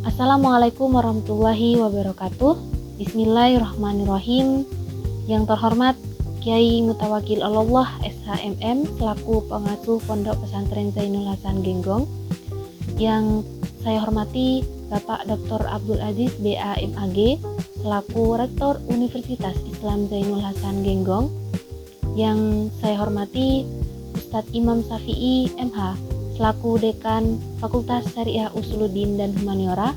Assalamualaikum warahmatullahi wabarakatuh. Bismillahirrahmanirrahim. Yang terhormat Kiai Mutawakil Allah SHMM selaku pengasuh Pondok Pesantren Zainul Hasan Genggong. Yang saya hormati Bapak Dr. Abdul Aziz BA.MAG selaku Rektor Universitas Islam Zainul Hasan Genggong. Yang saya hormati Ustadz Imam Syafi'i MH selaku Dekan Fakultas Syariah Usuluddin dan Humaniora.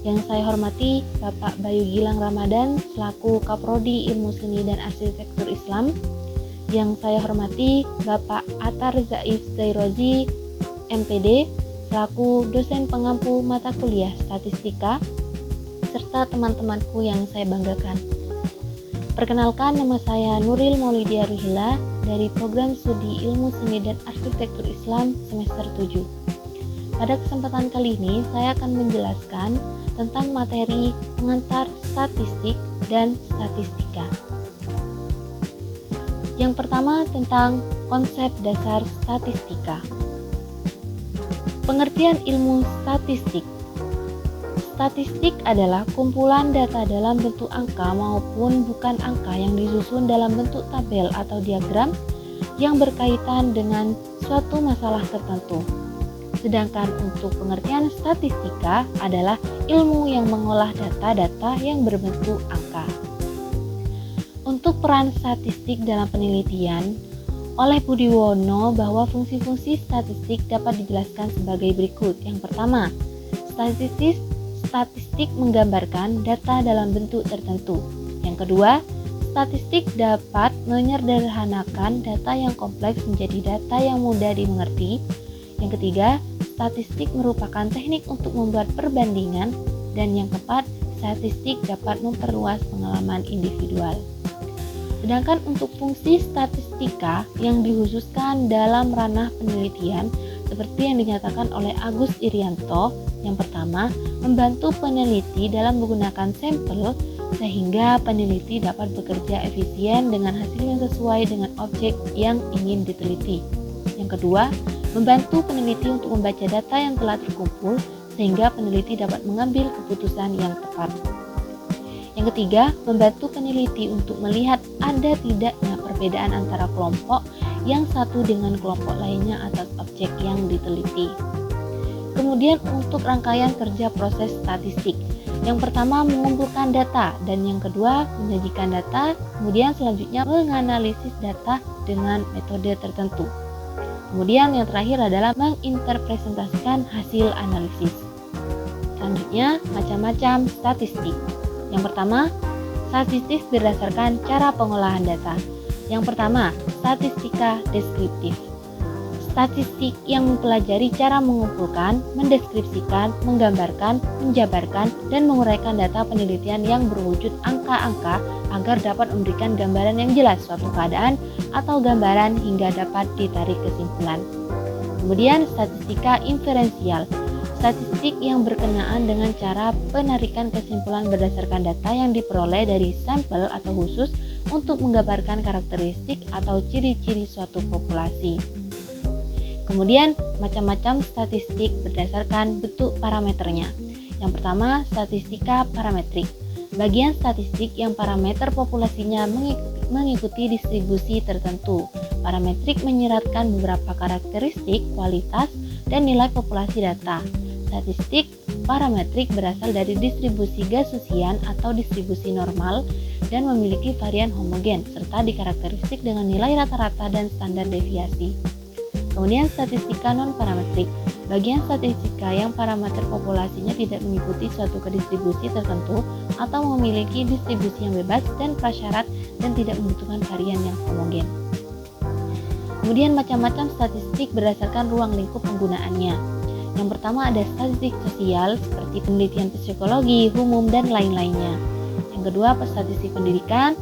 Yang saya hormati Bapak Bayu Gilang Ramadan selaku Kaprodi Ilmu Seni dan Arsitektur Islam. Yang saya hormati Bapak Atar Zaif Zairozi MPD selaku dosen pengampu mata kuliah statistika, serta teman-temanku yang saya banggakan. Perkenalkan, nama saya Nuril Maulidia Ruhila dari program studi Ilmu Seni dan Arsitektur Islam semester 7. Pada kesempatan kali ini saya akan menjelaskan tentang materi pengantar statistik dan statistika. Yang pertama tentang konsep dasar statistika. Pengertian ilmu statistik. Statistik adalah kumpulan data dalam bentuk angka maupun bukan angka yang disusun dalam bentuk tabel atau diagram yang berkaitan dengan suatu masalah tertentu. Sedangkan untuk pengertian statistika adalah ilmu yang mengolah data-data yang berbentuk angka. Untuk peran statistik dalam penelitian, oleh Budiwono bahwa fungsi-fungsi statistik dapat dijelaskan sebagai berikut. Yang pertama, statistik menggambarkan data dalam bentuk tertentu. Yang kedua, statistik dapat menyederhanakan data yang kompleks menjadi data yang mudah dimengerti. Yang ketiga, statistik merupakan teknik untuk membuat perbandingan. Dan yang keempat, statistik dapat memperluas pengalaman individual. Sedangkan untuk fungsi statistika yang dikhususkan dalam ranah penelitian seperti yang dinyatakan oleh Agus Irianto, yang pertama, membantu peneliti dalam menggunakan sampel sehingga peneliti dapat bekerja efisien dengan hasil yang sesuai dengan objek yang ingin diteliti. Yang kedua, membantu peneliti untuk membaca data yang telah terkumpul sehingga peneliti dapat mengambil keputusan yang tepat. Yang ketiga, membantu peneliti untuk melihat ada tidaknya perbedaan antara kelompok yang satu dengan kelompok lainnya atas objek yang diteliti. Kemudian untuk rangkaian kerja proses statistik. Yang pertama, mengumpulkan data, dan yang kedua, menyajikan data, kemudian selanjutnya menganalisis data dengan metode tertentu. Kemudian yang terakhir adalah menginterpretasikan hasil analisis. Selanjutnya, macam-macam statistik. Yang pertama, statistik berdasarkan cara pengolahan data. Yang pertama, statistika deskriptif. Statistik yang mempelajari cara mengumpulkan, mendeskripsikan, menggambarkan, menjabarkan, dan menguraikan data penelitian yang berwujud angka-angka agar dapat memberikan gambaran yang jelas suatu keadaan atau gambaran hingga dapat ditarik kesimpulan. Kemudian, statistika inferensial. Statistik yang berkenaan dengan cara penarikan kesimpulan berdasarkan data yang diperoleh dari sampel atau khusus untuk menggambarkan karakteristik atau ciri-ciri suatu populasi. Kemudian, macam-macam statistik berdasarkan bentuk parameternya. Yang pertama, statistika parametrik. Bagian statistik yang parameter populasinya mengikuti distribusi tertentu. Parametrik menyeratkan beberapa karakteristik, kualitas, dan nilai populasi data. Statistik parametrik berasal dari distribusi Gaussian atau distribusi normal dan memiliki varian homogen serta dikarakteristik dengan nilai rata-rata dan standar deviasi. Kemudian statistika non-parametrik, bagian statistika yang parameter populasinya tidak mengikuti suatu kedistribusi tertentu atau memiliki distribusi yang bebas dan prasyarat dan tidak membutuhkan varian yang homogen. Kemudian macam-macam statistik berdasarkan ruang lingkup penggunaannya. Yang pertama ada statistik sosial seperti penelitian psikologi, umum, dan lain-lainnya. Yang kedua statistik pendidikan.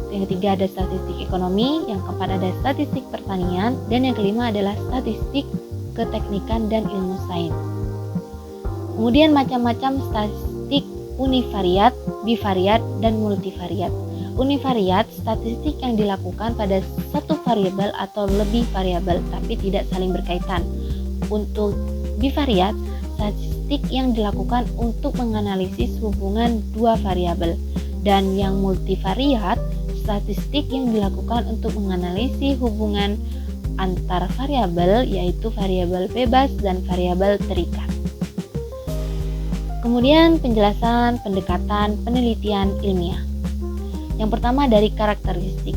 Yang ketiga ada statistik ekonomi, yang keempat ada statistik pertanian, dan yang kelima adalah statistik keteknikan dan ilmu sains. Kemudian macam-macam statistik univariat, bivariat, dan multivariat. Univariat, statistik yang dilakukan pada satu variabel atau lebih variabel tapi tidak saling berkaitan. Untuk bivariat, statistik statistik yang dilakukan untuk menganalisis hubungan dua variabel, dan yang multivariat, statistik yang dilakukan untuk menganalisis hubungan antar variabel, yaitu variabel bebas dan variabel terikat. Kemudian penjelasan pendekatan penelitian ilmiah. Yang pertama dari karakteristik,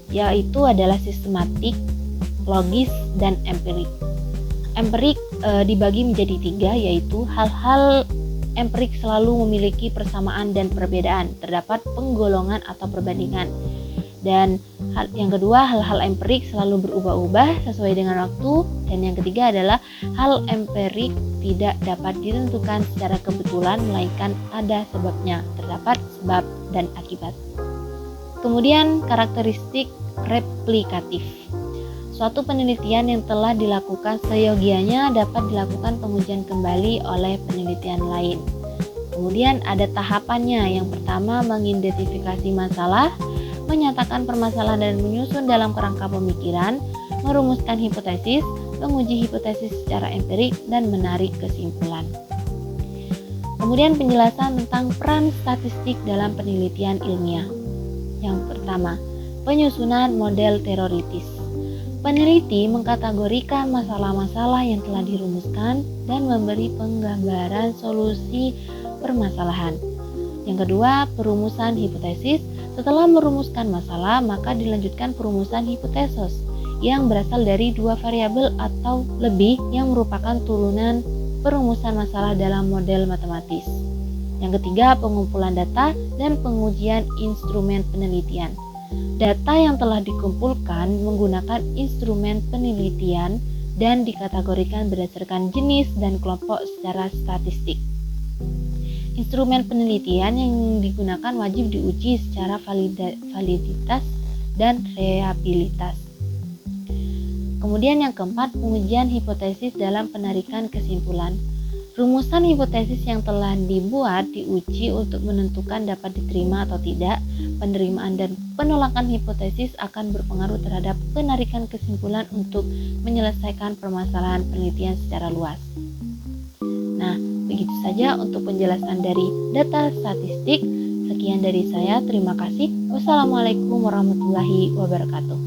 yaitu adalah sistematik, logis, dan empirik. Empirik dibagi menjadi 3, yaitu hal-hal empirik selalu memiliki persamaan dan perbedaan, terdapat penggolongan atau perbandingan. Dan yang kedua, hal-hal empirik selalu berubah-ubah sesuai dengan waktu. Dan yang ketiga adalah hal empirik tidak dapat ditentukan secara kebetulan, melainkan ada sebabnya, terdapat sebab dan akibat. Kemudian karakteristik replikatif. Suatu penelitian yang telah dilakukan seyogianya dapat dilakukan pengujian kembali oleh penelitian lain. Kemudian ada tahapannya. Yang pertama, mengidentifikasi masalah, menyatakan permasalahan dan menyusun dalam kerangka pemikiran, merumuskan hipotesis, menguji hipotesis secara empirik, dan menarik kesimpulan. Kemudian penjelasan tentang peran statistik dalam penelitian ilmiah. Yang pertama, penyusunan model teoritis. Peneliti mengkategorikan masalah-masalah yang telah dirumuskan dan memberi penggambaran solusi permasalahan. Yang kedua, perumusan hipotesis. Setelah merumuskan masalah, maka dilanjutkan perumusan hipotesis yang berasal dari dua variabel atau lebih yang merupakan turunan perumusan masalah dalam model matematis. Yang ketiga, pengumpulan data dan pengujian instrumen penelitian. Data yang telah dikumpulkan menggunakan instrumen penelitian dan dikategorikan berdasarkan jenis dan kelompok secara statistik. Instrumen penelitian yang digunakan wajib diuji secara validitas dan reliabilitas. Kemudian yang keempat, pengujian hipotesis dalam penarikan kesimpulan. Rumusan hipotesis yang telah dibuat diuji untuk menentukan dapat diterima atau tidak. Penerimaan dan penolakan hipotesis akan berpengaruh terhadap penarikan kesimpulan untuk menyelesaikan permasalahan penelitian secara luas. Nah, begitu saja untuk penjelasan dari data statistik. Sekian dari saya, terima kasih. Wassalamualaikum warahmatullahi wabarakatuh.